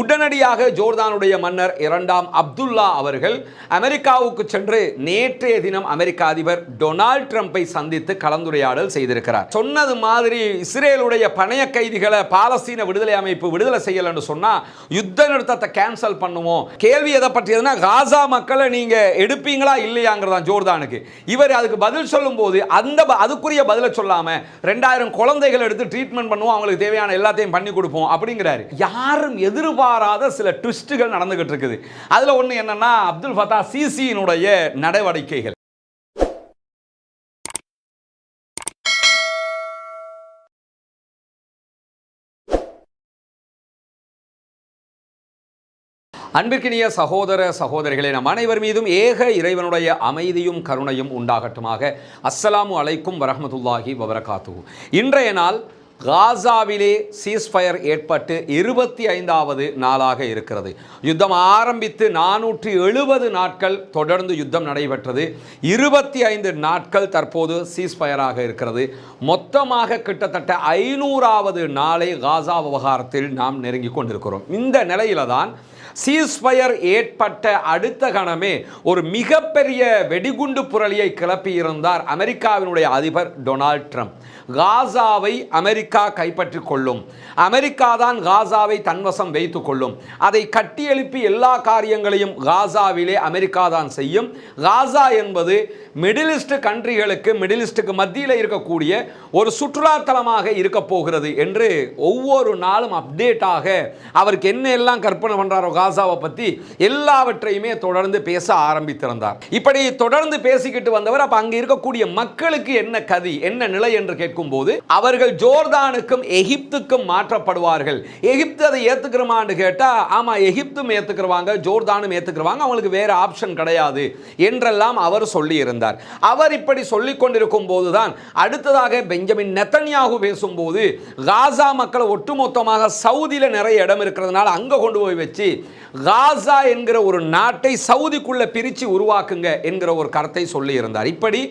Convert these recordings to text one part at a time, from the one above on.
உடனடியாக ஜோர்தானுடைய மன்னர் இரண்டாம் அப்துல்லா அவர்கள் அமெரிக்காவுக்கு சென்று நேற்றைய தினம் அமெரிக்க அதிபர் டொனால்ட் ட்ரம்பை சந்தித்து கலந்துரையாடல் செய்திருக்கிறார். சொன்னது மாதிரி இஸ்ரேலுடைய பணைய கைதிகளை பாலஸ்தீன விடுதலை அமைப்பு விடுதலை செய்யலன்னு சொன்னா யுத்த நிறுத்தத்தை கேன்சல் பண்ணுவோம். கேள்வி எதை பற்றியதுன்னா காசா மக்களை நீங்க எடுப்பீங்களா இல்லையாங்கிறதா ஜோர்தானுக்கு. இவர் அதுக்கு பதில் சொல்லும் போது அதுக்குரிய பதிலை சொல்லாம 2000 குழந்தைகள் எடுத்து ட்ரீட்மெண்ட் பண்ணுவோம், அவங்களுக்கு தேவையான எல்லாத்தையும் பண்ணி கொடுப்போம் அப்படிங்கிறாரு. யாரும் எதிர்பார்க்காத சில ட்விஸ்டுகள் நடந்துகிட்டு இருக்குது. அதுல ஒண்ணு என்னன்னா அப்துல் ஃபத்தா சிசியினுடைய நடவடிக்கைகள். அன்பிற்கினிய சகோதர சகோதரிகளே, நம் அனைவர் மீதும் ஏக இறைவனுடைய அமைதியும் கருணையும் உண்டாகட்டுமாக. அஸ்ஸலாமு அலைக்கும் வரஹ்மத்துல்லாஹி வபரகாத்துஹு. இன்றைய நாள் காசாவிலே சீஸ்ஃபயர் ஏற்பட்டு 25வது நாளாக இருக்கிறது. யுத்தம் ஆரம்பித்து 470 நாட்கள் தொடர்ந்து யுத்தம் நடைபெற்றது. 25 நாட்கள் தற்போது சீஸ்ஃபயராக இருக்கிறது. மொத்தமாக கிட்டத்தட்ட 500வது நாளை காசா விவகாரத்தில் நாம் நெருங்கி கொண்டிருக்கிறோம். இந்த நிலையில தான் சீஸ்ஃபயர் ஏற்பட்ட அடுத்த கணமே ஒரு மிகப்பெரிய வெடிகுண்டு புரளியை கிளப்பியிருந்தார் அமெரிக்காவினுடைய அதிபர் டொனால்ட் ட்ரம்ப். காசாவை அமெரிக்கா கைப்பற்றிக் கொள்ளும், அமெரிக்கா தான் காசாவை தன்வசம் வைத்துக் கொள்ளும், அதை கட்டியெழுப்பி எல்லா காரியங்களையும் காசாவிலே அமெரிக்கா தான் செய்யும். காசா என்பது மிடில் ஈஸ்ட் கண்ட்ரிகளுக்கு, மிடில் ஈஸ்டுக்கு மத்தியில் இருக்கக்கூடிய ஒரு சுற்றுலாத்தலமாக இருக்க போகிறது என்று ஒவ்வொரு நாளும் அப்டேட்டாக அவருக்கு என்ன எல்லாம் கற்பனை பண்றாரோ காசாவை பற்றி எல்லாவற்றையுமே தொடர்ந்து பேச ஆரம்பித்திருந்தார். இப்படி தொடர்ந்து பேசிக்கிட்டு வந்தவர் அப்ப அங்க இருக்கக்கூடிய மக்களுக்கு என்ன கதி, என்ன நிலை என்று கேட்கும் போது அவர்கள் ஜோர்தானுக்கும் எகிப்துக்கும் மாற்றப்படுவார்கள். எகிப்து அதை ஏத்துக்கிறமான்னு கேட்டா ஆமா எகிப்தும் ஏத்துக்கிறவாங்க, ஜோர்தானும் ஏத்துக்கிறவாங்க, அவங்களுக்கு வேற ஆப்ஷன் கிடையாது என்றெல்லாம் அவர் சொல்லி இருந்தார். அவர் இப்படி சொல்லிக் கொண்டிருக்கும் போதுதான் அடுத்ததாக பெஞ்சமின் நெத்தன்யாகு பேசும்போது காசா மக்களை ஒட்டுமொத்தமாக சவுதியில நிறைய இடம் இருக்கிறதுனால அங்க கொண்டு போய் வச்சு காசா என்கிற ஒரு நாட்டை சவுதிக்குள்ள பிரிச்சு உருவாக்குங்க என்கிற ஒரு கருத்தை சொல்லி இருந்தார். இப்படி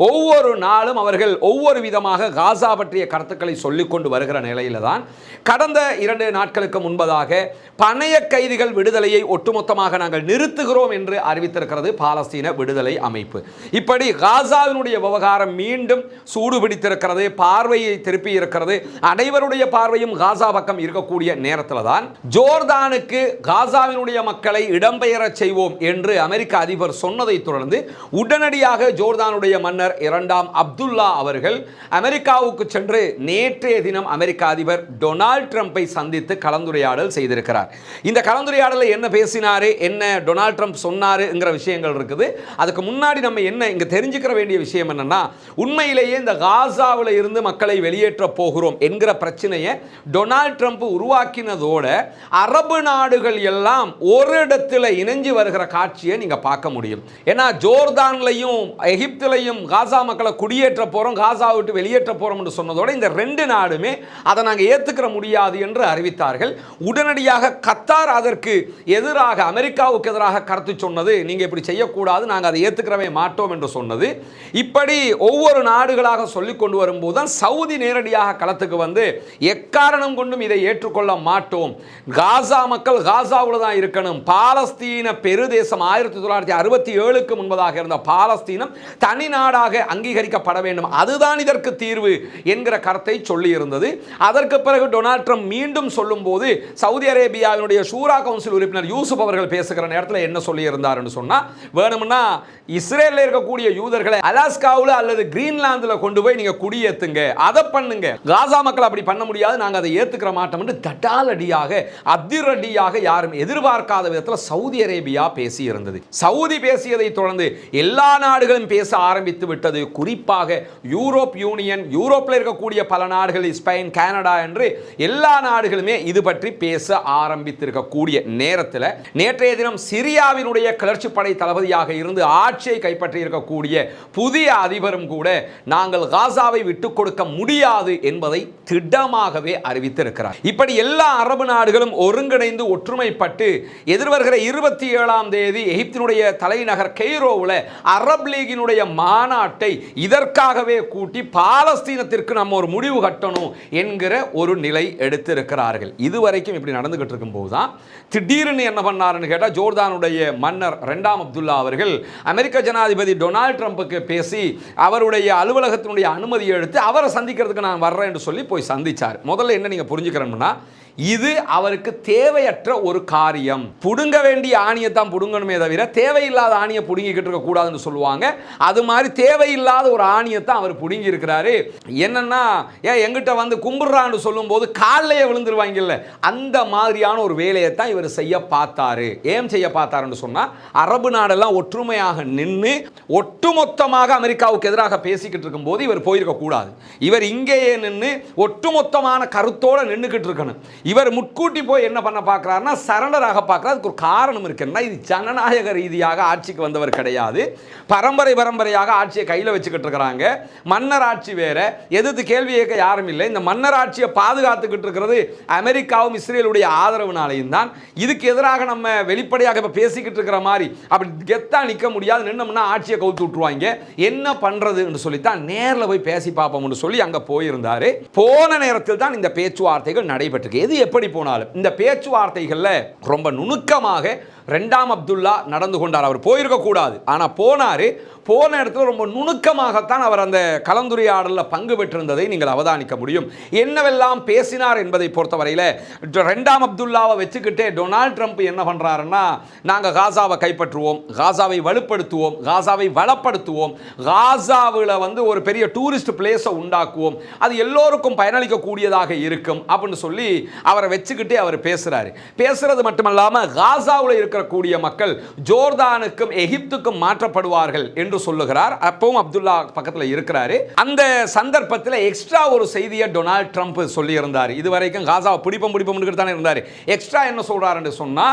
ஒவ்வொரு நாளும் அவர்கள் ஒவ்வொரு விதமாக காசா பற்றிய கருத்துக்களை சொல்லிக் கொண்டு வருகிற நிலையில தான் கடந்த 2 நாட்களுக்கு முன்பதாக பணைய கைதிகள் விடுதலையை ஒட்டுமொத்தமாக நாங்கள் நிறுத்துகிறோம் என்று அறிவித்திருக்கிறது பாலஸ்தீன விடுதலை அமைப்பு. இப்படி காசாவினுடைய விவகாரம் மீண்டும் சூடு பிடித்திருக்கிறது, பார்வையை திருப்பி இருக்கிறது. அனைவருடைய பார்வையும் காசா பக்கம் இருக்கக்கூடிய நேரத்தில் தான் ஜோர்தானுக்கு காசாவினுடைய மக்களை இடம்பெயர செய்வோம் என்று அமெரிக்க அதிபர் சொன்னதை தொடர்ந்து உடனடியாக ஜோர்தானுடைய மன்னர் இரண்டாம் அப்துல்லா அவர்கள் அமெரிக்காவுக்கு சென்று நேற்றைய தினம் அமெரிக்க அதிபர் டொனால்ட் ட்ரம்பை சந்தித்து கலந்துரையாடல் செய்திருக்கிறார். இந்த கலந்துரையாடலை என்ன பேசினாரு, என்ன டொனால்ட் ட்ரம்ப் சொன்னாருங்கிற விஷயங்கள் இருக்குது. அதுக்கு முன்னாடி நம்ம என்ன இங்க தெரிஞ்சுக்கிற வேண்டிய விஷயம் என்னன்னா, உண்மையிலேயே இந்த காசாவில் இருந்து மக்களை வெளியேற்ற போகிறோம் என்கிற பிரச்சனையை டொனால்ட் ட்ரம்ப் உருவாக்கினதோட அரபு நாடுகள் எல்லாம் ஒரு இடத்துல இணைஞ்சு வருகிற காட்சியை நீங்க பார்க்க முடியும். ஏன்னா ஜோர்தான்லையும் எகிப்திலையும் காசா மக்களை குடியேற்ற போறோம், காசா விட்டு வெளியேற்ற போறோம் என்று சொன்னதோட இந்த 2 நாடுமே அதை நாங்கள் ஏத்துக்கிற முடியாது என்று அறிவித்தார்கள். உடனடியாக கத்தார் அதற்கு எதிராக, அமெரிக்காவுக்கு எதிராக கருத்து சொன்னது, நீங்க இப்படி செய்யக்கூடாது, நாங்கள் அதை ஏத்துக்கிறவே மாட்டோம் என்று சொன்னது. இப்படி ஒவ்வொரு நாடுகளாக சொல்லிக் கொண்டு வரும்போது தான் சவுதி நேரடியாக களத்துக்கு வந்து எக்காரணம் கொண்டும் இதை ஏற்றுக்கொள்ள மாட்டோம், காசா மக்கள் காசாவில் தான் இருக்கணும், பாலஸ்தீன பெருதேசம் 1967க்கு முன்பதாக இருந்த பாலஸ்தீனம் தனி நாடாக அங்கீகரிக்கப்பட வேண்டும், அதுதான் இதற்கு தீர்வு என்கிற கருத்தை சொல்லி இருந்தது. அதற்கு பிறகு டொனால்ட் ட்ரம்ப் மீண்டும் சொல்லும் போது சவுதி அரேபியாவினுடைய ஷூரா கவுன்சில் உறுப்பினர் யூசுப் அவர்கள் பேசுகிற நேரத்தில் என்ன சொல்லி இருந்தார் என்று சொன்னா, வேணும்னா இஸ்ரேலில் இருக்கக்கூடிய யூதர்களை அலாஸ்காவில் அல்லது கிரீன்லாந்தில் கொண்டு போய் நீங்க குடியேத்துங்க, அதை பண்ணுங்க, காசா மக்கள் அப்படி பண்ண முடியாது, நாங்கள் அதை ஏத்துக்கிற மாட்டோம் என்று தட்டாலடியாக அதிரடியாக யாரும் எதிர்பார்க்காத விதத்தில் சவுதி அரேபியா பேசி இருந்தது. சவுதி பேசியதை தொடர்ந்து எல்லா நாடுகளும் பேச ஆரம்பித்து விட்டது. குறிப்பாக யூரோப் யூனியன், யூரோப்பில் இருக்கக்கூடிய பல நாடுகள், ஸ்பெயின், கனடா என்று எல்லா நாடுகளுமே இது பற்றி பேச ஆரம்பித்திருக்கக்கூடிய நேரத்தில் நேற்றைய தினம் சிரியாவினுடைய கிளர்ச்சி படை தளபதியாக இருந்து ஆட்சியை கைப்பற்றி இருக்கக்கூடிய புதிய அதிபரும் கூட நாங்கள் காசாவை விட்டுக் கொடுக்க முடியாது என்பதை திடமாகவே அறிவித்திருக்கிறார். இப்படி எல்லா அரபு நாடுகளும் ஒருங்கிணைந்து ஒற்றுமைப்பட்டு எதிர்வருகிற 27ஆம் தேதி எகிப்தினுடைய தலைநகர் கெய்ரோவில் அரப் லீகினுடைய மாநாட்டை இதற்காகவே கூட்டி பாலஸ்தீனத்திற்கு நம்ம ஒரு முடிவு கட்ட ஓட்டணும் என்கிற ஒரு நிலை எடுத்திருக்கிறார்கள். இதுவரைக்கும் இப்படி நடந்துகிட்டு இருக்கும்போது தான் திடீர்னு என்ன பண்ணாருன்னு கேட்டால், ஜோர்தானுடைய மன்னர் 2ஆம் அப்துல்லா அவர்கள் அமெரிக்க ஜனாதிபதி டொனால்ட் ட்ரம்புக்கு பேசி அவருடைய அலுவலகத்தினுடைய அனுமதியை எடுத்து அவரை சந்திக்கிறதுக்கு நான் வர்றேன் என்று சொல்லி போய் சந்திச்சார். முதல்ல என்ன நீங்க புரிஞ்சுக்கிறோம்னா, இது அவருக்கு தேவையற்ற ஒரு காரியம். புடுங்க வேண்டிய ஆணியத்தான் புடுங்கணுமே தவிர தேவையில்லாத ஆணியை புடுங்கிக்கிட்டு இருக்க கூடாதுன்னு சொல்லுவாங்க. அது மாதிரி தேவையில்லாத ஒரு ஆணியத்தான் அவர் புடுங்கி இருக்கிறாரு. என்னன்னா, எங்கிட்ட வந்து கும்பிடுறான்னு சொல்லும் போது காலையே விழுந்துருவாங்கல்ல, அந்த மாதிரியான ஒரு வேலையை தான் இவர் செய்ய பார்த்தாரு. ஏன் செய்ய பார்த்தாருன்னு சொன்னா, அரபு நாடெல்லாம் ஒற்றுமையாக நின்று ஒட்டுமொத்தமாக அமெரிக்காவுக்கு எதிராக பேசிக்கிட்டு இருக்கும் போது இவர் போயிருக்க கூடாது. இவர் இங்கேயே நின்று ஒட்டுமொத்தமான கருத்தோட நின்றுக்கிட்டு இருக்கணும். இவர் முட்கூட்டி போய் என்ன பண்ண பார்க்கிறாருன்னா, சரண்டராக பார்க்கிறார். அதுக்கு ஒரு காரணம் இருக்குன்னா, இது ஜனநாயக ரீதியாக ஆட்சிக்கு வந்தவர் கிடையாது. பரம்பரையாக ஆட்சியை கையில் வச்சுக்கிட்டு இருக்கிறாங்க. மன்னர் ஆட்சி வேற, எதிர்த்து கேள்வி கேட்க யாரும் இல்லை. இந்த மன்னர் ஆட்சியை பாதுகாத்துக்கிட்டு இருக்கிறது அமெரிக்காவும் இஸ்ரேலுடைய ஆதரவுனாலையும் தான். இதுக்கு எதிராக நம்ம வெளிப்படையாக இப்போ பேசிக்கிட்டு இருக்கிற மாதிரி அப்படி கெத்தா நிற்க முடியாது. நின்னோம்னா ஆட்சியை கவுத்து விட்டுருவாங்க. என்ன பண்றதுன்னு சொல்லித்தான் நேரில் போய் பேசி பார்ப்போம்னு சொல்லி அங்கே போயிருந்தாரு. போன நேரத்தில் தான் இந்த பேச்சுவார்த்தைகள் நடைபெற்று. எது எப்படி போனாலும் இந்த பேச்சுவார்த்தைகளில் ரொம்ப நுணுக்கமாக 2ஆம் அப்துல்லா நடந்து கொண்டார். அவர் போயிருக்க கூடாது, ஆனால் போனார். போன இடத்துல ரொம்ப நுணுக்கமாகத்தான் அவர் அந்த கலந்துரையாடலில் பங்கு பெற்றிருந்ததை நீங்கள் அவதானிக்க முடியும். என்னவெல்லாம் பேசினார் என்பதை பொறுத்தவரையில் 2ஆம் அப்துல்லாவை வச்சுக்கிட்டே டொனால்ட் ட்ரம்ப் என்ன பண்ணுறாருன்னா, நாங்கள் காசாவை கைப்பற்றுவோம், காசாவை வலுப்படுத்துவோம், காசாவை வளப்படுத்துவோம், காசாவில் வந்து ஒரு பெரிய டூரிஸ்ட் பிளேஸை உண்டாக்குவோம், அது எல்லோருக்கும் பயனளிக்கக்கூடியதாக இருக்கும் அப்படின்னு சொல்லி அவரை வச்சுக்கிட்டே அவர் பேசுகிறாரு. பேசுறது மட்டுமல்லாமல் காசாவில் இருக்கக்கூடிய மக்கள் ஜோர்தானுக்கும் எகிப்துக்கும் மாற்றப்படுவார்கள் என்று சொல்லுகிறார். அப்பவும் அப்துல்லா பக்கத்தில் இருக்கிறாரு. அந்த சந்தர்ப்பத்தில் எக்ஸ்ட்ரா ஒரு செய்தியை டொனால்ட் ட்ரம்ப் சொல்லி இருந்தார். இதுவரைக்கும் காசாவை பிடிப்போம் தானே இருந்தார். எக்ஸ்ட்ரா என்ன சொல்றாருன்னு சொன்னா,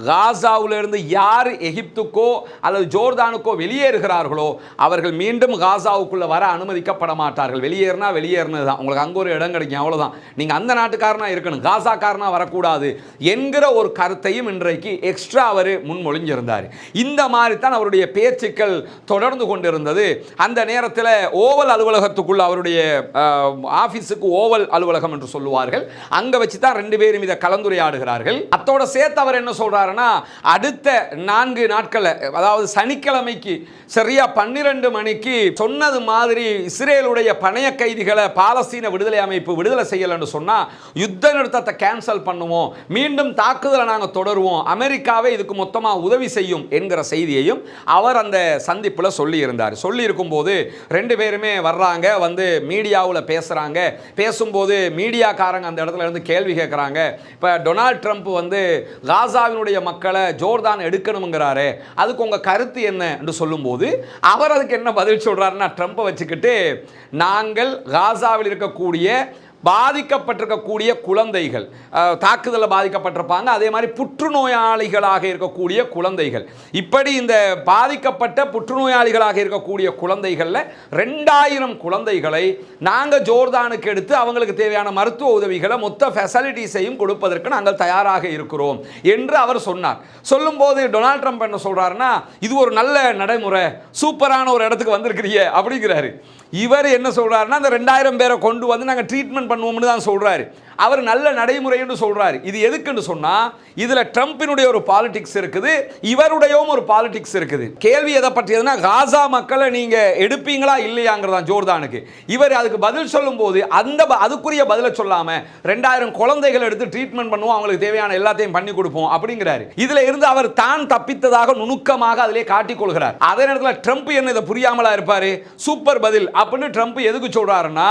காசாவில் இருந்து யார் எகிப்துக்கோ அல்லது ஜோர்தானுக்கோ வெளியேறுகிறார்களோ அவர்கள் மீண்டும் காசாவுக்குள்ள வர அனுமதிக்கப்பட மாட்டார்கள். வெளியேறினது தான், உங்களுக்கு அங்க ஒரு இடம் கிடைக்கும், அவ்வளவுதான். நீங்க அந்த நாட்டுக்காரனா இருக்கணும், காசாக்காரனா வரக்கூடாது என்கிற ஒரு கருத்தையும் இன்றைக்கு எக்ஸ்ட்ரா அவர் முன்மொழிஞ்சிருந்தார். இந்த மாதிரி தான் அவருடைய பேச்சுக்கள் தொடர்ந்து கொண்டிருந்தது. அந்த நேரத்தில் ஓவல் அலுவலகத்துக்குள்ள, அவருடைய ஆபீஸுக்கு ஓவல் அலுவலகம் என்று சொல்லுவார்கள், அங்க வச்சு தான் 2 பேரும் இதை கலந்துரையாடுகிறார்கள். அத்தோட சேர்த்து அவர் என்ன சொல்றாருன்னா, அடுத்த 4 நாட்கள், அதாவது சனிக்கிழமைக்கு சரியா 12 மணிக்கு சொன்னது மாதிரி இஸ்ரேலுடைய பணைய கைதிகளை பாலஸ்தீன விடுதலை அமைப்பு விடுதலை செய்யலன்னு சொன்னா யுத்த நிறுத்தத்தை கேன்சல் பண்ணுவோம், மீண்டும் தாக்குதலை நாங்கள் தொடருவோம், அமெரிக்காவே இதுக்கு மொத்தமாக உதவி செய்யும் என்கிற செய்தியையும் அவர் அந்த சந்திப்பில் சொல்லி இருந்தார். சொல்லி இருக்கும்போது 2 பேருமே வர்றாங்க, வந்து மீடியாவில் பேசுகிறாங்க. பேசும்போது மீடியாக்காரங்க அந்த இடத்துல இருந்து கேள்வி கேட்குறாங்க. இப்போ டொனால்ட் ட்ரம்ப் வந்து காசாவினுடைய மக்களை ஜோர்தான் எடுக்கணுங்கிறாரு, அதுக்கு உங்கள் கருத்து என்ன என்று சொல்லும்போது அவர் அதுக்கு என்ன பதில் சொல்கிறாருன்னா, ட்ரம்ப்பை வச்சுக்கிட்டு, நாங்கள் காசாவில் இருக்கக்கூடிய பாதிக்கப்பட்டிருக்கக்கூடிய குழந்தைகள், தாக்குதலில் பாதிக்கப்பட்டிருப்பாங்க, அதே மாதிரி புற்றுநோயாளிகளாக இருக்கக்கூடிய குழந்தைகள், இப்படி இந்த பாதிக்கப்பட்ட புற்றுநோயாளிகளாக இருக்கக்கூடிய குழந்தைகளில் 2000 குழந்தைகளை நாங்கள் ஜோர்தானுக்கு எடுத்து அவங்களுக்கு தேவையான மருத்துவ உதவிகளை மொத்த ஃபெசிலிட்டிஸையும் கொடுப்பதற்கு நாங்கள் தயாராக இருக்கிறோம் என்று அவர் சொன்னார். சொல்லும்போது டொனால்ட் ட்ரம்ப் என்ன சொல்றாருன்னா, இது ஒரு நல்ல நடைமுறை, சூப்பரான ஒரு இடத்துக்கு வந்திருக்கிறீங்க அப்படிங்கிறாரு. இவர் என்ன சொல்றாருன்னா, அந்த 2000 பேரை கொண்டு வந்து நாங்கள் ட்ரீட்மெண்ட் பண்ணுவோம்னு தான் சொல்றாரு. அவர் நல்ல நடைமுறைன்னு சொல்றாரு. இது எதுக்குன்னு சொன்னா, இதுல ட்ரம்பினுடைய ஒரு பாலிடிக்ஸ் இருக்குது, இவருடையவும் ஒரு பாலிடிக்ஸ் இருக்குது. கேள்வி எதை பற்றியதுன்னா, காசா மக்களை நீங்க எடுப்பீங்களா இல்லையாங்கிறதா ஜோர்தானுக்கு. இவர் அதுக்கு பதில் சொல்லும் போது அதுக்குரிய பதில சொல்லாம 2000 குழந்தைகள் எடுத்து ட்ரீட்மெண்ட் பண்ணுவோம், அவங்களுக்கு தேவையான எல்லாத்தையும் பண்ணி கொடுப்போம் அப்படிங்கிறாரு. இதுல இருந்து அவர் தான் தப்பித்ததாக நுணுக்கமாக அதிலே காட்டிக் கொள்கிறார். அதே நேரத்தில் ட்ரம்ப் என்ன இதை புரியாமலா இருப்பாரு, சூப்பர் பதில் அப்படின்னு ட்ரம்ப் எதுக்கு சொல்றாருன்னா,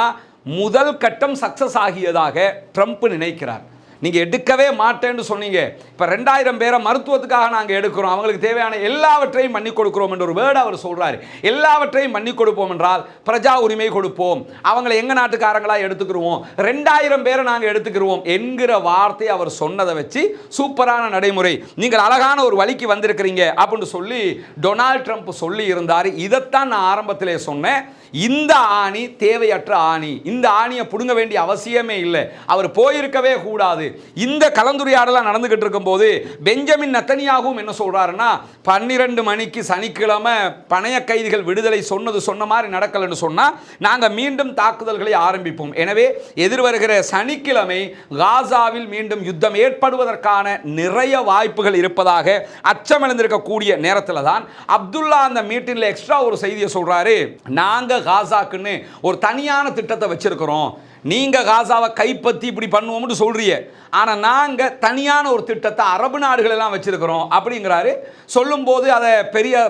முதல் கட்டம் சக்சஸ் ஆகியதாக ட்ரம்ப் நினைக்கிறார். நீங்க எடுக்கவே மாட்டேன்னு சொன்னீங்க, இப்ப 2000 பேரை மருத்துவத்துக்காக நாங்க எடுக்கிறோம், அவங்களுக்கு தேவையான எல்லாவற்றையும் பண்ணி கொடுக்கிறோம் என்ற ஒரு வேர்டு அவர் சொல்றாரு. எல்லாவற்றையும் பண்ணி கொடுப்போம் என்றால் பிரஜா உரிமை கொடுப்போம், அவங்களை எங்க நாட்டுக்காரங்களா எடுத்துக்கிறோம், 2000 பேரை நாங்க எடுத்துக்கிறோம் என்கிற வார்த்தை அவர் சொன்னதை வச்சு சூப்பரான நடைமுறை, நீங்கள் அழகான ஒரு வழிக்கு வந்திருக்கிறீங்க அப்படின்னு சொல்லி டொனால்ட் ட்ரம்ப் சொல்லி இருந்தார். இதைத்தான் நான் ஆரம்பத்திலே சொன்னேன். இந்த ஆணி தேவையற்ற ஆணி, இந்த ஆணியை பிடுங்க வேண்டிய அவசியமே இல்லை, அவர் போயிருக்கவே கூடாது. இந்த கலந்துரையாடலாம் நடந்துகிட்டு இருக்கும் போது பெஞ்சமின் நெத்தனியாகவும் என்ன சொல்றாருன்னா, 12 மணிக்கு சனிக்கிழமை பணைய கைதிகள் விடுதலை சொன்ன மாதிரி நடக்கலன்னு சொன்னா நாங்க மீண்டும் தாக்குதல்களை ஆரம்பிப்போம். எனவே எதிர்வருகிற சனிக்கிழமை காசாவில் மீண்டும் யுத்தம் ஏற்படுவதற்கான நிறைய வாய்ப்புகள் இருப்பதாக அச்சம் எழுந்திருக்கக்கூடிய நேரத்தில் தான் அப்துல்லா அந்த மீட்டிங்ல எக்ஸ்ட்ரா ஒரு செய்தியை சொல்றாரு. நாங்க காசாக்குன்னு ஒரு தனியான திட்டத்தை வச்சிருக்கிறோம், நீங்க காசாவை கைப்பற்றி இப்படி பண்ணுவோம்னு சொல்றீங்க, ஆனா நாங்க தனியான ஒரு திட்டத்தை அரபு நாடுகள் எல்லாம் வச்சிருக்கிறோம் அப்படிங்கிறாரு. சொல்லும் போது அதை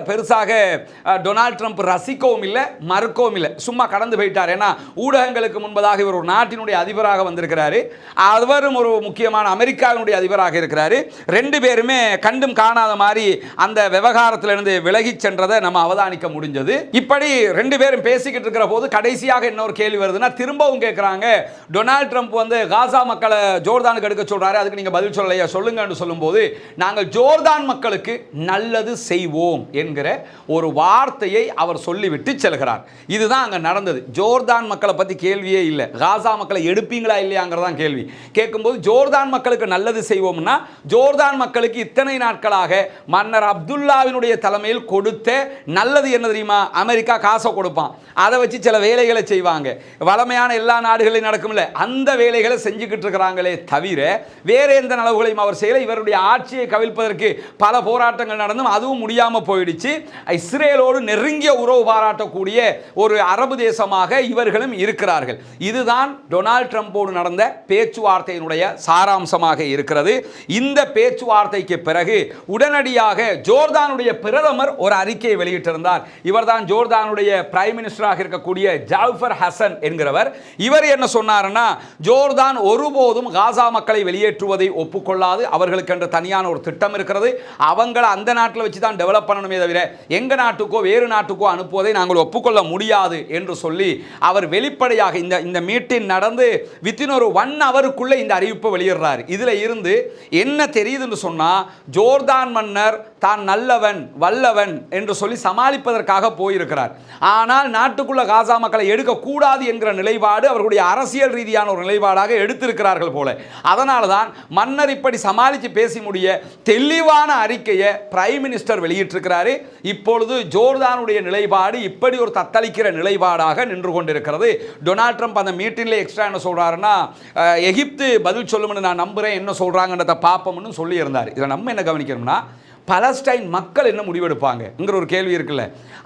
பெருசாக டொனால்ட் ட்ரம்ப் ரசிக்கவும் இல்லை மறுக்கவும் இல்லை, சும்மா கடந்து போயிட்டார். ஏன்னா ஊடகங்களுக்கு முன்பதாக இவர் ஒரு நாட்டினுடைய அதிபராக வந்திருக்கிறாரு, அவரும் ஒரு முக்கியமான அமெரிக்காவினுடைய அதிபராக இருக்கிறாரு. ரெண்டு பேருமே கண்டும் காணாத மாதிரி அந்த விவகாரத்திலிருந்து விலகி சென்றதை நம்ம அவதானிக்க முடிஞ்சது. இப்படி ரெண்டு பேரும் பேசிக்கிட்டு இருக்கிற போது கடைசியாக இன்னொரு கேள்வி வருதுன்னா, திரும்பவும் கேட்கிறாங்க, டொனால்ட் ட்ரம்ப் வந்து காசா மக்களை ஜோர்தானுக்கு எடுக்க சொல்றாரு, அதுக்கு நீங்க பதில் சொல்லலையா சொல்லுங்கன்னு சொல்லும்போது, நாங்கள் ஜோர்தான் மக்களுக்கு நல்லது செய்வோம் என்கிற ஒரு வார்த்தையை அவர் சொல்லிவிட்டு செல்கிறார். இதுதான் அங்க நடந்தது. ஜோர்தான் மக்களை பத்தி கேள்வியே இல்லை, காசா மக்களை எடுப்பீங்களா இல்லையாங்கிறதான் கேள்வி. கேட்கும்போது ஜோர்தான் மக்களுக்கு நல்லது செய்வோம்னா, ஜோர்தான் மக்களுக்கு இத்தனை நாட்களாக மன்னர் அப்துல்லாவினுடைய தலைமையில் கொடுத்த நல்லது என்ன தெரியுமா? அமெரிக்கா காசை கொடுப்பான், அதை வச்சு சில வேலைகளை செய்வாங்க, வளமையான எல்லா நாடுகளையும் நடக்கும்ல, அந்த வேலைகளை செஞ்சுக்கிட்டு இருக்கிறாங்களே தவிர வேற எந்த நலவுகளையும் அவர் செய்யல. இவருடைய ஆட்சியை கவிழ்ப்பதற்கு பல போராட்டங்கள் நடந்தும் அதுவும் முடியாம போயிடுச்சு. இஸ்ரேலோடு நெருங்கிய உறவு பாராட்டக்கூடிய ஒரு அரபு தேசமாக இவர்களும் இருக்கிறார்கள். இதுதான் டொனால்ட் ட்ரம்போடு நடந்த பேச்சுவார்த்தையினுடைய சாராம்சமாக இருக்கிறது. இந்த பேச்சுவார்த்தைக்கு பிறகு உடனடியாக ஜோர்தானுடைய பிரதமர் ஒரு அறிக்கையை வெளியிட்டிருந்தார். இவர்தான் ஜோர்தானுடைய பிரைம் மினிஸ்டராக இருக்கக்கூடிய ஜாஃபர் ஹசன் என்கிறவர். இவர் என்ன சொன்னார்னா, ஜோர்தான் ஒருபோதும் காசா மக்களை வெளியேற்றுவதை ஒப்புக்கொள்ளாது, அவர்களுக்கு என்று தனியான ஒரு திட்டம் இருக்கிறது, அவங்களை அந்த நாட்டில் வச்சு தான் டெவலப் பண்ணணுமே தவிர எங்க நாட்டுக்கோ வேறு நாட்டுக்கோ அனுப்புவதை நாங்கள் ஒப்புக்கொள்ள முடியாது என்று சொல்லி அவர் வெளிப்படையாக இந்த மீட்டிங் நடந்து வித்தின் ஒரு 1 ஹவருக்குள்ள இந்த அறிவிப்பை வெளியிடுறார். இதுல இருந்து என்ன தெரியுதுன்னு சொன்னா, ஜோர்தான் மன்னர் தான் நல்லவன் வல்லவன் என்று சொல்லி சமாளிப்பதற்காக போயிருக்கிறார். ஆனால் நாட்டுக்குள்ள காசா மக்களை எடுக்கக்கூடாது என்கிற நிலைப்பாடு அவர்களுடைய அரசியல் ரீதியான ஒரு நிலைப்பாடாக எடுத்திருக்கிறார்கள் போல. அதனால தான் மன்னர் இப்படி சமாளித்து பேசி முடிய தெளிவான அறிக்கையை பிரைம் மினிஸ்டர் வெளியிட்டிருக்கிறாரு. இப்பொழுது ஜோர்தானுடைய நிலைப்பாடு இப்படி ஒரு தத்தளிக்கிற நிலைப்பாடாக நின்று கொண்டிருக்கிறது. டொனால்ட் ட்ரம்ப் அந்த மீட்டிங்ல எக்ஸ்ட்ரா என்ன சொல்றாருன்னா, எகிப்து பதில் சொல்லும்னு நான் நம்புறேன், என்ன சொல்றாங்கன்றத பார்ப்போம்னு சொல்லி இருந்தார். இதை நம்ம என்ன கவனிக்கணும்னா, பலஸ்டைன் மக்கள் என்ன முடிவெடுப்பாங்கங்கிற ஒரு கேள்வி இருக்குல்ல,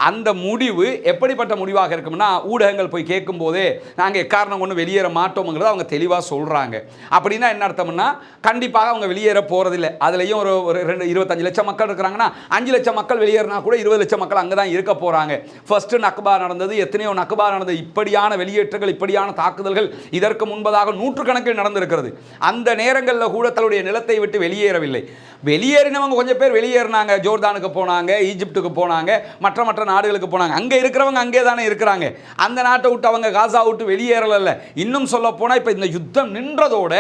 அந்த முடிவு எப்படிப்பட்ட முடிவாக இருக்கும்னா, ஊடகங்கள் போய் கேட்கும் போதே நாங்கள் எக்காரணம் கொண்டு வெளியேற மாட்டோம்ங்கிறத அவங்க தெளிவாக சொல்கிறாங்க. அப்படின்னா என்ன அர்த்தம்னா, கண்டிப்பாக அவங்க வெளியேற போகிறதில்லை. அதுலேயும் ஒரு 25 லட்சம் மக்கள் இருக்கிறாங்கன்னா 5 லட்சம் மக்கள் வெளியேறினா கூட 20 லட்சம் மக்கள் அங்கே தான் இருக்க போகிறாங்க. ஃபர்ஸ்ட் நக்பா நடந்தது, எத்தனையோ நக்பா நடந்தது, இப்படியான வெளியேற்றங்கள் இப்படியான தாக்குதல்கள் இதற்கு முன்பதாக நூற்றுக்கணக்கில் நடந்திருக்கிறது. அந்த நேரங்களில் கூட தன்னுடைய நிலத்தை விட்டு வெளியேறவில்லை. வெளியேறினவங்க கொஞ்சம் பேர் வெளியேறினாங்க, ஜோர்தானுக்கு போனாங்க, ஈஜிப்டுக்கு போனாங்க, மற்ற நாடுகளுக்கு போனாங்க. அங்கே இருக்கிறவங்க அங்கே தானே இருக்கிறாங்க. அந்த நாட்டை விட்டு அவங்க காசா விட்டு வெளியேறல. இன்னும் சொல்ல போனால் இப்போ இந்த யுத்தம் நின்றதோட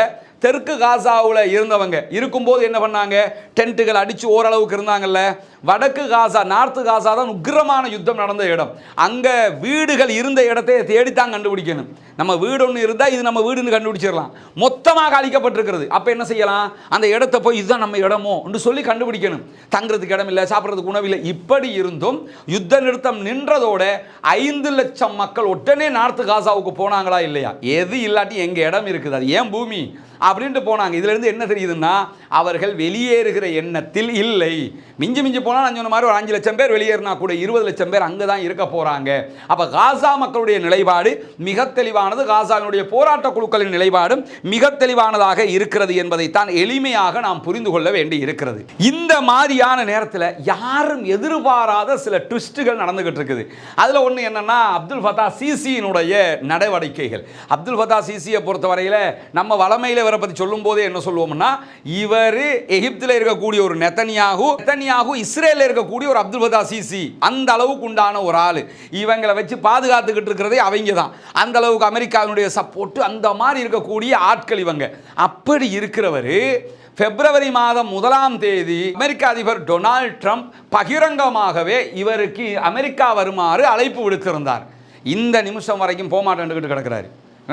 தெற்கு காசாவில் இருந்தவங்க இருக்கும்போது என்ன பண்ணாங்க, டென்ட்டுகள் அடித்து ஓரளவுக்கு இருந்தாங்கல்ல. வடக்கு காசா நார்த்து காசா தான் உக்கிரமான யுத்தம் நடந்த இடம். அங்கே வீடுகள் இருந்த இடத்தை தேடித்தான் கண்டுபிடிக்கணும். நம்ம வீடு ஒன்று இருந்தால் இது நம்ம வீடுன்னு கண்டுபிடிச்சிடலாம், மொத்தமாக அழிக்கப்பட்டிருக்கிறது. அப்போ என்ன செய்யலாம், அந்த இடத்த போய் இதுதான் நம்ம இடமோ என்று சொல்லி கண்டுபிடிக்கணும். தங்குறதுக்கு இடம் இல்லை, சாப்பிட்றதுக்கு உணவில்லை. இப்படி இருந்தும் யுத்த நிறுத்தம் நின்றதோட 5 லட்சம் மக்கள் உடனே நார்த்து காசாவுக்கு போனாங்களா இல்லையா? எது இல்லாட்டி எங்க இடம் இருக்குது, அது ஏன் பூமி அப்படின்ட்டு போனாங்க. இதுல இருந்து என்ன தெரியுதுன்னா, அவர்கள் வெளியேறுகிற எண்ணத்தில் இல்லை. மிஞ்சி போனால் நான் சொன்ன மாதிரி ஒரு 5 லட்சம் பேர் வெளியேறினா கூட 20 லட்சம் பேர் அங்கே தான் இருக்க போறாங்க. அப்ப காசா மக்களுடைய நிலைப்பாடு மிக தெளிவானது, காசாவினுடைய போராட்ட குழுக்களின் நிலைப்பாடும் மிக தெளிவானதாக இருக்கிறது என்பதைத்தான் எளிமையாக நாம் புரிந்து கொள்ள வேண்டி இருக்கிறது. இந்த மாதிரியான நேரத்தில் யாரும் எதிர்பாராத சில ட்விஸ்டுகள் நடந்துகிட்டு இருக்குது. அதுல ஒன்று என்னன்னா, அப்துல் ஃபத்தா சிசியினுடைய நடவடிக்கைகள். அப்துல் ஃபத்தா சிசியை பொறுத்தவரையில் நம்ம வளமையில இவரை பற்றி சொல்லும் போதே என்ன சொல்லுவோம்னா, இவர் எகிப்தில் இருக்கக்கூடிய ஒரு நெத்தனியாகு இஸ்ரேலில் இருக்கக்கூடிய ஒரு அப்துல் ஃபத்தா சிசி, அந்த அளவுக்கு உண்டான ஒரு ஆள். இவங்களை வச்சு பாதுகாத்துக்கிட்டு இருக்கிறதே அவங்க தான். அந்த அளவுக்கு அமெரிக்காவினுடைய சப்போர்ட், அந்த மாதிரி இருக்கக்கூடிய ஆட்கள் இவங்க. அப்படி இருக்கிறவர் பிப்ரவரி மாதம் 1ஆம் தேதி அமெரிக்க அதிபர் டொனால்ட் ட்ரம்ப் பகிரங்கமாகவே இவருக்கு அமெரிக்கா வருமாறு அழைப்பு விடுத்திருந்தார். இந்த நிமிஷம் வரைக்கும் போக மாட்டேன்னுக்கிட்டு கிடக்கிறாரு.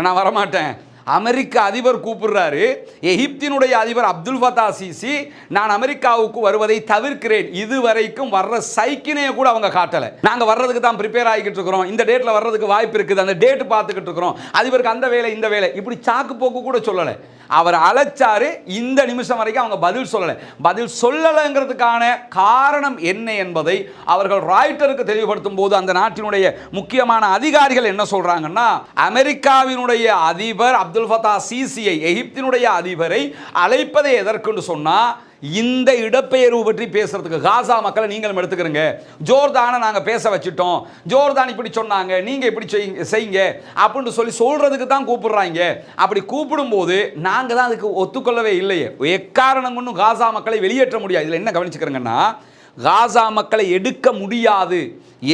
நான் வரமாட்டேன். அமெரிக்க அதிபர் கூப்பிடுறாரு. எகிப்தினுடைய அதிபர் அப்துல் ஃபத்தா சிசி நான் அமெரிக்காவுக்கு வருவதை தவிர்க்கிறேன். இதுவரைக்கும் வர்ற சைக்கினையை கூட அவங்க காட்டலை. நாங்கள் வர்றதுக்கு தான் ப்ரிப்பேர் ஆகிக்கிட்டு இருக்கிறோம், இந்த டேட்டில் வர்றதுக்கு வாய்ப்பு இருக்குது, அந்த டேட்டு பார்த்துக்கிட்டு இருக்கிறோம், அதிபருக்கு அந்த வேலை இந்த வேலை, இப்படி சாக்கு போக்கு கூட சொல்லலை. அவர் அழைச்சாரு, இந்த நிமிஷம் வரைக்கும் அவங்க பதில் சொல்லலை. பதில் சொல்லலைங்கிறதுக்கான காரணம் என்ன என்பதை அவர்கள் ராய்ட்டருக்கு தெளிவுபடுத்தும் போது அந்த நாட்டினுடைய முக்கியமான அதிகாரிகள் என்ன சொல்றாங்கன்னா, அமெரிக்காவினுடைய அதிபர் அப்துல் ஃபத்தா சிசியை, எகிப்தினுடைய அதிபரை அழைப்பதை எதற்குன்னு சொன்னா, இந்த இடப்பெயர்வு பற்றி பேசுறதுக்கு. காசா மக்களை நீங்களும் எடுத்துக்கிறீங்க, ஜோர்தானை நாங்கள் பேச வச்சுட்டோம், ஜோர்தான் இப்படி சொன்னாங்க, நீங்கள் இப்படி செய்யுங்க அப்படின்னு சொல்றதுக்கு தான் கூப்பிடுறாங்க. அப்படி கூப்பிடும்போது நாங்கள் தான் அதுக்கு ஒத்துக்கொள்ளவே இல்லையே. எக்காரணம் கொண்டும் காசா மக்களை வெளியேற்ற முடியாது. இதில் என்ன கவனிச்சுக்கிறீங்கன்னா, காசா மக்களை எடுக்க முடியாது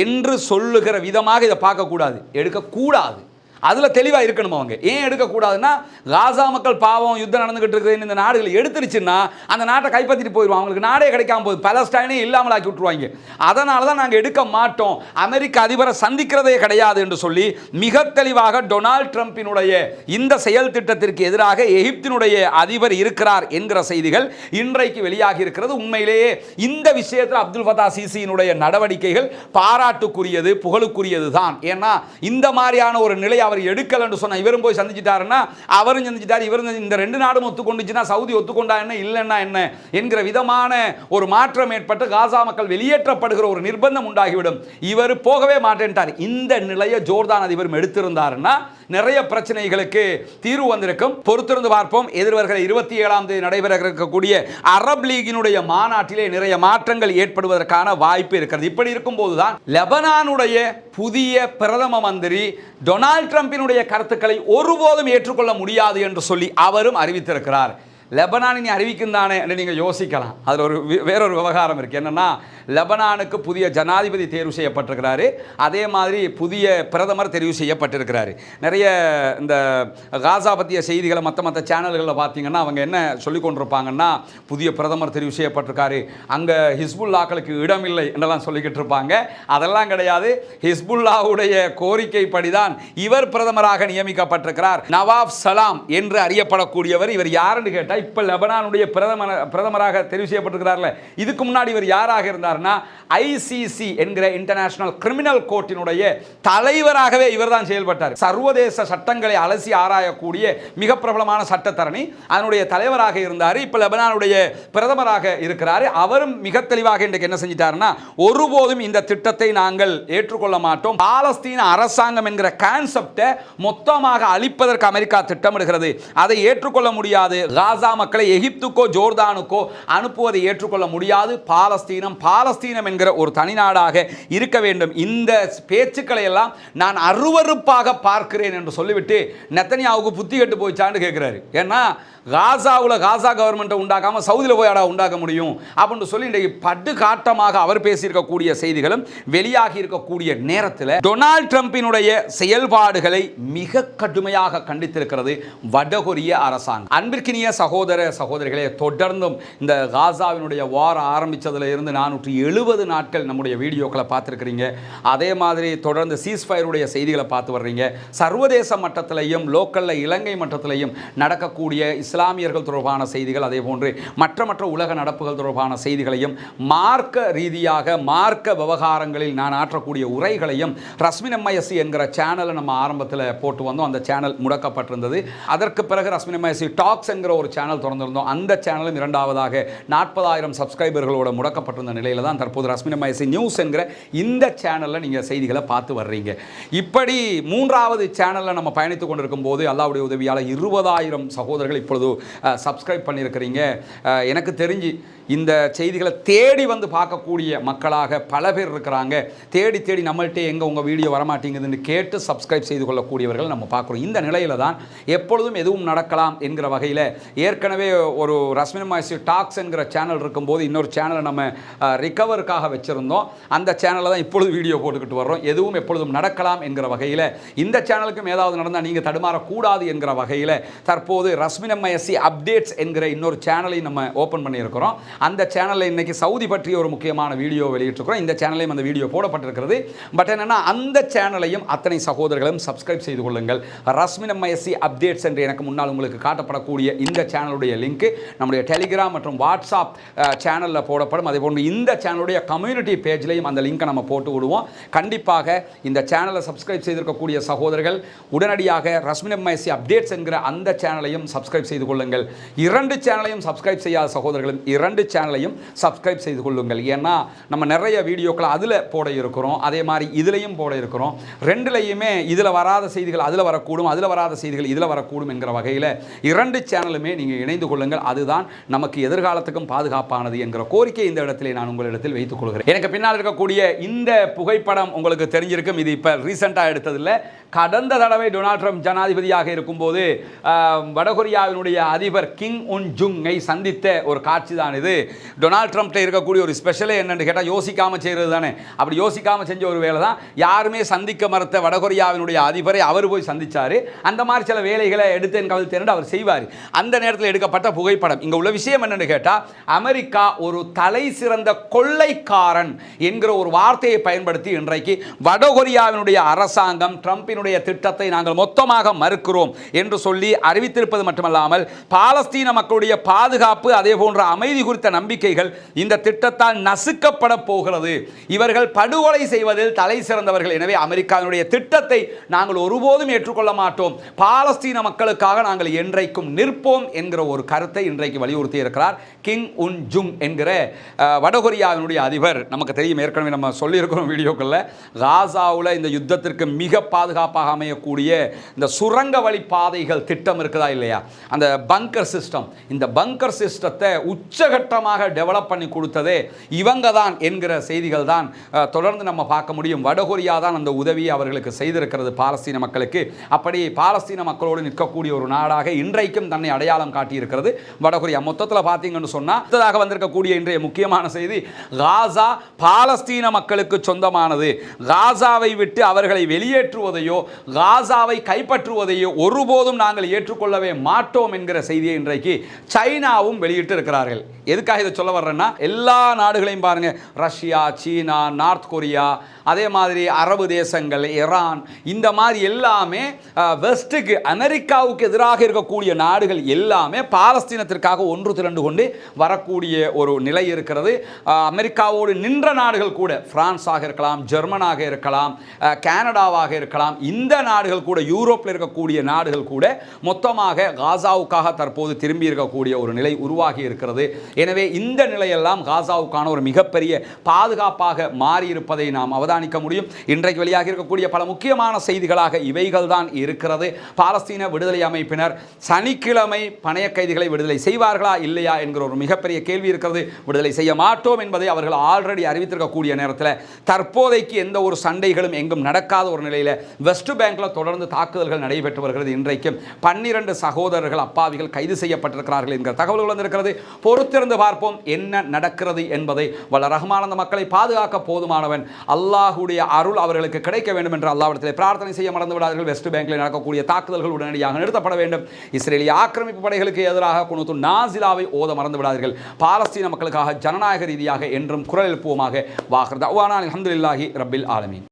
என்று சொல்லுகிற விதமாக இதை பார்க்கக்கூடாது, எடுக்கக்கூடாது. அதில் தெளிவாக இருக்கணும். அவங்க ஏன் எடுக்கக்கூடாதுன்னா, காசா மக்கள் பாவம், யுத்தம் நடந்துகிட்டு இருக்குது, இந்த நாடுகளை எடுத்துருச்சுன்னா அந்த நாட்டை கைப்பற்றிட்டு போயிடுவோம், அவங்களுக்கு நாடே கிடைக்காம போகுது, பலஸ்டைனே இல்லாமல் ஆக்கி விட்டுருவாங்க. அதனால தான் நாங்கள் எடுக்க மாட்டோம், அமெரிக்க அதிபரை சந்திக்கிறதே கிடையாது என்று சொல்லி மிக தெளிவாக டொனால்ட் ட்ரம்பினுடைய இந்த செயல் திட்டத்திற்கு எதிராக எகிப்தினுடைய அதிபர் இருக்கிறார் என்கிற செய்திகள் இன்றைக்கு வெளியாகி இருக்கிறது. உண்மையிலேயே இந்த விஷயத்தில் அப்துல் ஃபத்தா சிசியினுடைய நடவடிக்கைகள் பாராட்டுக்குரியது, புகழுக்குரியது தான். ஏன்னா இந்த மாதிரியான ஒரு நிலை அவர் எடுக்கல என்று சொன்னா, இவரும் போய் சந்திச்சிட்டாருன்னா அவரும் சந்திச்சிட்டார், இவரும் இந்த ரெண்டு நாடும் ஒத்துக்கொண்டுச்சுன்னா சவுதி ஒத்துக்கொண்டா என்ன, இல்லைன்னா என்ன என்கிற விதமான ஒரு மாற்றம் ஏற்பட்டு காசா மக்கள் வெளியேற்றப்படுகிற ஒரு நிர்பந்தம் உண்டாகிவிடும். இவர் போகவே மாட்டேன்ட்டார். இந்த நிலையை ஜோர்தான் அதிபரும் எடுத்திருந்தாருன்னா நிறைய பிரச்சனைகளுக்கு தீர்வு வந்திருக்கும். பொறுத்திருந்து பார்ப்போம். எதிர்வருகிற 27ஆம் தேதி நடைபெற இருக்கக்கூடிய அரப் லீகினுடைய மாநாட்டிலே நிறைய மாற்றங்கள் ஏற்படுவதற்கான வாய்ப்பு இருக்கிறது. இப்படி இருக்கும் போதுதான் லெபனானுடைய புதிய பிரதம மந்திரி டொனால்ட் ட்ரம்பினுடைய கருத்துக்களை ஒருபோதும் ஏற்றுக்கொள்ள முடியாது என்று சொல்லி அவரும் அறிவித்திருக்கிறார். லெபனான் அறிவிக்கும் தானே என்று நீங்கள் யோசிக்கலாம். அதில் ஒரு வேறொரு விவகாரம் இருக்குது. என்னென்னா, லெபனானுக்கு புதிய ஜனாதிபதி தேர்வு செய்யப்பட்டிருக்கிறாரு, அதே மாதிரி புதிய பிரதமர் தெரிவு செய்யப்பட்டிருக்கிறாரு. நிறைய இந்த காசா பற்றிய செய்திகளை மற்ற சேனல்களில் பார்த்தீங்கன்னா அவங்க என்ன சொல்லி கொண்டிருப்பாங்கன்னா, புதிய பிரதமர் தெரிவு செய்யப்பட்டிருக்காரு, அங்கே ஹிஸ்புல்லாக்களுக்கு இடமில்லை என்றெல்லாம் சொல்லிக்கிட்டு இருப்பாங்க. அதெல்லாம் கிடையாது. ஹிஸ்புல்லாவுடைய கோரிக்கைப்படி தான் இவர் பிரதமராக நியமிக்கப்பட்டிருக்கிறார். நவாப் சலாம் என்று அறியப்படக்கூடியவர். இவர் யாருன்னு கேட்டால், இப்ப லெபனானுடைய பிரதமராக தெரிவு செய்யப்பட்டிருக்கிறார்ல, இதுக்கு முன்னாடி இவர் யாராக இருந்தார்னா, ஐசிசி என்கிற இன்டர்நேஷனல் கிரிமினல் கோர்ட்டினுடைய தலைவராகவே இவர் தான் செயல்பட்டார். சர்வதேச சட்டங்களை அலசி ஆராயக்கூடிய மிக பிரபலமான சட்டத்தரணி, அதனுடைய தலைவராக இருந்தார். இப்ப லெபனானுடைய பிரதமராக இருக்கிறார். அவரும் மிக தெளிவாக இன்றைக்கு என்ன செஞ்சிட்டாருன்னா, ஒருபோதும் இந்த திட்டத்தை நாங்கள் ஏற்றுக்கொள்ள மாட்டோம், பாலஸ்தீன அரசாங்கம் என்கிற கான்செப்டை மொத்தமாக அழிப்பதற்கு அமெரிக்கா திட்டமிடுகிறது, அதை ஏற்றுக்கொள்ள முடியாது, காசா மக்களை எகிப்துக்கோ ஜோர்தானுக்கோ அனுப்புவதை ஏற்றுக்கொள்ள முடியாது, பாலஸ்தீனம் என்கிற ஒரு தனிநாடாக இருக்க வேண்டும். இந்த பேச்சுக்களை எல்லாம் நான் அருவருப்பாக பார்க்கிறேன் என்று சொல்லிவிட்டு நெத்தனியாவுக்கு புத்தி கெட்டு போயிச்சான்னு கேட்கிறாரு. ஏன்னா காசாவில் காசா கவர்மெண்ட்டை உண்டாக்காமல் சவுதியில் போய் உண்டாக்க முடியும் அப்படின்னு சொல்லி இன்றைக்கு படு காட்டமாக அவர் பேசியிருக்கக்கூடிய செய்திகளும் வெளியாகி இருக்கக்கூடிய நேரத்தில் டொனால்ட் ட்ரம்பினுடைய செயல்பாடுகளை மிக கடுமையாக கண்டித்திருக்கிறது வடகொரிய அரசாங்கம். அன்பிற்கினிய சகோதர சகோதரிகளே, தொடர்ந்தும் இந்த காசாவினுடைய வார் ஆரம்பித்ததில் இருந்து 470 நாட்கள் நம்முடைய வீடியோக்களை பார்த்துருக்கிறீங்க. அதே மாதிரி தொடர்ந்து சீஸ்ஃபயருடைய செய்திகளை பார்த்து வர்றீங்க. சர்வதேச மட்டத்திலையும் லோக்கலில் இலங்கை மட்டத்திலையும் நடக்கக்கூடிய இஸ்லாமியர்கள் தொடர்பான செய்திகள், அதே போன்று மற்ற உலக நடப்புகள் தொடர்பான செய்திகளையும், மார்க்க ரீதியாக மார்க்க விவகாரங்களில் நான் ஆற்றக்கூடிய உரைகளையும் ரஸ்மின் எம்ஐஎஸ்சி என்கிற சேனலை நம்ம ஆரம்பத்தில் போட்டு வந்தோம். அந்த சேனல் முடக்கப்பட்டிருந்தது. அதற்கு பிறகு ரஸ்மின் எம்ஐஎஸ்சி டாக்ஸ் என்கிற ஒரு சேனல் திறந்திருந்தோம். அந்த சேனலும் இரண்டாவதாக 40,000 சப்ஸ்கிரைபர்களோட முடக்கப்பட்டிருந்த நிலையில் தான் தற்போது ரஸ்மின் எம்ஐஎஸ்சி நியூஸ் என்கிற இந்த சேனலில் நீங்கள் செய்திகளை பார்த்து வர்றீங்க. இப்படி மூன்றாவது சேனலில் நம்ம பயணித்து கொண்டிருக்கும் போது அல்லாஹ்வுடைய உதவியால் 20,000 சகோதரர்கள் இப்பொழுது சப்ஸ்கிரைப் பண்ணியிருக்கிறீங்க. எனக்கு தெரிஞ்சு இந்த செய்திகளை தேடி வந்து பார்க்கக்கூடிய மக்களாக பல பேர் இருக்கிறாங்க. தேடி நம்மள்கிட்ட எங்கே உங்கள் வீடியோ வரமாட்டேங்குதுன்னு கேட்டு சப்ஸ்கிரைப் செய்து கொள்ளக்கூடியவர்கள் நம்ம பார்க்குறோம். இந்த நிலையில் தான் எப்பொழுதும் எதுவும் நடக்கலாம் என்கிற வகையில் ஏற்கனவே ஒரு ரஸ்மின் எம்ஐஎஸ்சி டாக்ஸ் என்கிற சேனல் இருக்கும்போது இன்னொரு சேனலை நம்ம ரிகவருக்காக வச்சுருந்தோம். அந்த சேனலில் தான் இப்பொழுது வீடியோ போட்டுக்கிட்டு வர்றோம். எதுவும் எப்பொழுதும் நடக்கலாம் என்கிற வகையில் இந்த சேனலுக்கும் ஏதாவது நடந்தால் நீங்கள் தடுமாறக்கூடாது என்கிற வகையில் தற்போது ரஸ்மின் எம்ஐஎஸ்சி அப்டேட்ஸ் என்கிற இன்னொரு சேனலை நம்ம ஓப்பன் பண்ணியிருக்கிறோம். அந்த சேனலில் இன்றைக்கி சவுதி பற்றிய ஒரு முக்கியமான வீடியோ வெளியிட்டிருக்கிறோம். இந்த சேனலையும் அந்த வீடியோ போடப்பட்டிருக்கிறது. பட் என்னென்னா அந்த சேனலையும் அத்தனை சகோதரர்களும் சப்ஸ்கிரைப் செய்து கொள்ளுங்கள். ரஸ்மின் எம்ஐஎஸ்சி அப்டேட்ஸ் என்று எனக்கு முன்னால் உங்களுக்கு காட்டப்படக்கூடிய இந்த சேனலுடைய லிங்க் நம்முடைய டெலிகிராம் மற்றும் வாட்ஸ்அப் சேனலில் போடப்படும். அதே போன்று இந்த சேனலுடைய கம்யூனிட்டி பேஜ்லையும் அந்த லிங்கை நம்ம போட்டு விடுவோம். கண்டிப்பாக இந்த சேனலை சப்ஸ்கிரைப் செய்திருக்கக்கூடிய சகோதரர்கள் உடனடியாக ரஸ்மின் எம்ஐஎஸ்சி அப்டேட்ஸ் என்கிற அந்த சேனலையும் சப்ஸ்கிரைப் செய்து கொள்ளுங்கள். 2 சேனலையும் சப்ஸ்கிரைப் செய்யாத சகோதரர்களும் 2 சேனலையும் சப்ஸ்கிரைப் செய்து கொள்ளுங்கள். ஏன்னா நம்ம நிறைய வீடியோக்களை அதில் போட இருக்கிறோம், அதே மாதிரி இதிலையும் போட இருக்கிறோம். 2லையுமே இதில் வராத செய்திகள் அதில் வரக்கூடும், அதில் வராத செய்திகள் இதில் வரக்கூடும் என்கிற வகையில் 2 சேனலுமே நீங்கள் இணைந்து கொள்ளுங்கள். அதுதான் நமக்கு எதிர்காலத்துக்கும் பாதுகாப்பானது என்கிற கோரிக்கை இந்த இடத்திலே நான் உங்களிடத்தில் வைத்துக் கொள்கிறேன். எனக்கு பின்னால் இருக்கக்கூடிய இந்த புகைப்படம் உங்களுக்கு தெரிஞ்சிருக்கும். இது இப்போ ரீசெண்டாக எடுத்ததில்லை. கடந்த தடவை டொனால்ட் ட்ரம்ப் ஜனாதிபதியாக இருக்கும்போது வடகொரியாவினுடைய அதிபர் கிம் உன் ஜுங்கை சந்தித்த ஒரு காட்சி தான் இது. டொனால்ட் ட்ரம்ப்ட இருக்கக்கூடிய ஒரு ஸ்பெஷலே என்னென்னு கேட்டால் யோசிக்காமல் செய்கிறது தானே. அப்படி யோசிக்காமல் செஞ்ச ஒரு வேலை தான். யாருமே சந்திக்க மறுத்த வடகொரியாவினுடைய அதிபரை அவர் போய் சந்தித்தார். அந்த மாதிரி சில வேலைகளை எடுத்தேன் கவிழ்த்தேன் அவர் செய்வார். அந்த நேரத்தில் எடுக்கப்பட்ட புகைப்படம். இங்கே உள்ள விஷயம் என்னென்னு கேட்டால், அமெரிக்கா ஒரு தலை சிறந்த கொள்ளைக்காரன் என்கிற ஒரு வார்த்தையை பயன்படுத்தி இன்றைக்கு வடகொரியாவினுடைய அரசாங்கம் ட்ரம்பின் திட்டத்தை நாங்கள் மொத்தமாக மறுக்கிறோம் என்று சொல்லி அறிவித்திருப்பது மட்டுமல்லாமல் பாலஸ்தீன மக்களுடைய பாதுகாப்பு அதே போன்ற அமைதி குறித்த நம்பிக்கைகள் இந்த திட்டத்தால் நசுக்கப்பட போகிறது. இவர்கள் படுகொலை செய்வதில் தலை சிறந்தவர்கள். எனவே அமெரிக்காவினுடைய திட்டத்தை நாங்கள் ஒருபோதும் ஏற்றுக்கொள்ள மாட்டோம். பாலஸ்தீன மக்களுக்காக நாங்கள் என்றைக்கும் நிற்போம் என்கிற ஒரு கருத்தை இன்றைக்கு வலியுறுத்தி இருக்கிறார் கிம் உன் ஜுங் என்கிற வடகொரியாவினுடைய அதிபர். நமக்கு தெரியும், ஏற்கனவே நம்ம சொல்லியிருக்கிறோம் வீடியோக்களில். காசாவில் இந்த யுத்தத்திற்கு மிக பாதுகாப்பாக அமையக்கூடிய இந்த சுரங்க வழி பாதைகள் திட்டம் இருக்குதா இல்லையா, அந்த பங்கர் சிஸ்டம். இந்த பங்கர் சிஸ்டத்தை உச்சகட்டமாக டெவலப் பண்ணி கொடுத்ததே இவங்க தான் என்கிற செய்திகள் தான் தொடர்ந்து நம்ம பார்க்க முடியும். வடகொரியா தான் அந்த உதவியை அவர்களுக்கு செய்திருக்கிறது பாலஸ்தீன மக்களுக்கு. அப்படி பாலஸ்தீன மக்களோடு நிற்கக்கூடிய ஒரு நாடாக இன்றைக்கும் தன்னை அடையாளம் காட்டியிருக்கிறது வடகொரியா. மொத்தத்தில் பார்த்தீங்கன்னு சொன்னால் அடுத்ததாக வந்திருக்கக்கூடிய இன்றைய முக்கியமான செய்தி, காசா பாலஸ்தீன மக்களுக்கு சொந்தமானது. காசாவை விட்டு அவர்களை வெளியேற்றுவதையோ காசாவை கைப்பற்றுவதையோ ஒருபோதும் நாங்கள் ஏற்றுக்கொள்ளவே மாட்டோம் என்கிற செய்தியை இன்றைக்கு சைனாவும் வெளியிட்டு இருக்கிறார்கள். எதுக்காக இதை சொல்ல வர்றேன்னா, எல்லா நாடுகளையும் பாருங்க, ரஷ்யா, சீனா, நார்த் கொரியா, அதே மாதிரி அரபு தேசங்கள், ஈரான், இந்த மாதிரி எல்லாமே வெஸ்ட்டுக்கு அமெரிக்காவுக்கு எதிராக இருக்கக்கூடிய நாடுகள் எல்லாமே பாலஸ்தீனத்திற்காக ஒன்று திரண்டு கொண்டு வரக்கூடிய ஒரு நிலை இருக்கிறது. அமெரிக்காவோடு நின்ற நாடுகள் கூட பிரான்ஸாக இருக்கலாம், ஜெர்மனாக இருக்கலாம், கனடாவாக இருக்கலாம், இந்த நாடுகள் கூட, யூரோப்பில் இருக்கக்கூடிய நாடுகள் கூட மொத்தமாக காசாவுக்காக தற்போது திரும்பி இருக்கக்கூடிய ஒரு நிலை உருவாகி இருக்கிறது. எனவே இந்த நிலையெல்லாம் காசாவுக்கான ஒரு மிகப்பெரிய பாதுகாப்பாக மாறியிருப்பதை நாம் அவதானிக்க முடியும். இன்றைக்கு வெளியாக இருக்கக்கூடிய பல முக்கியமான செய்திகளாக இவைகள் தான் இருக்கிறது. பாலஸ்தீன விடுதலை அமைப்பினர் சனிக்கிழமை பணைய கைதிகளை விடுதலை செய்வார்களா இல்லையா என்கிற ஒரு மிகப்பெரிய கேள்வி இருக்கிறது. விடுதலை செய்ய மாட்டோம் என்பதை அவர்கள் ஆல்ரெடி அறிவித்திருக்கக்கூடிய நேரத்தில் தற்போதைக்கு எந்த ஒரு சண்டைகளும் எங்கும் நடக்காத ஒரு நிலையில் வெஸ்ட் பேங்கில் தொடர்ந்து தாக்குதல்கள் நடைபெற்று வருகிறது. இன்றைக்கும் 12 சகோதரர்கள் அப்பாவிகள் கைது செய்யப்பட்டிருக்கிறார்கள் என்கிற தகவல்கள் வந்திருக்கிறது. பொறுத்திருந்து பார்ப்போம் என்ன நடக்கிறது என்பதை. வல்ல ரஹ்மான் அந்த மக்களை பாதுகாக்க போதுமானவன். அல்லாஹுடைய அருள் அவர்களுக்கு கிடைக்க வேண்டும் என்று அல்லாஹ்விடத்தில் பிரார்த்தனை செய்ய மறந்து விடாதீர்கள். வெஸ்ட் பேங்கில் நடக்கக்கூடிய தாக்குதல்கள் உடனடியாக நிறுத்தப்பட வேண்டும். இஸ்ரேலிய ஆக்கிரமிப்பு படைகளுக்கு எதிராக குனூத்து நாசிலாவை ஓத மறந்து விடாதீர்கள். பாலஸ்தீன மக்களுக்காக ஜனநாயக ரீதியாக என்றும் குரல் எழுப்புவோமாக. வாஹிர் தஅவானா அல்ஹம்துலில்லாஹி ரப்பில் ஆலமீன்.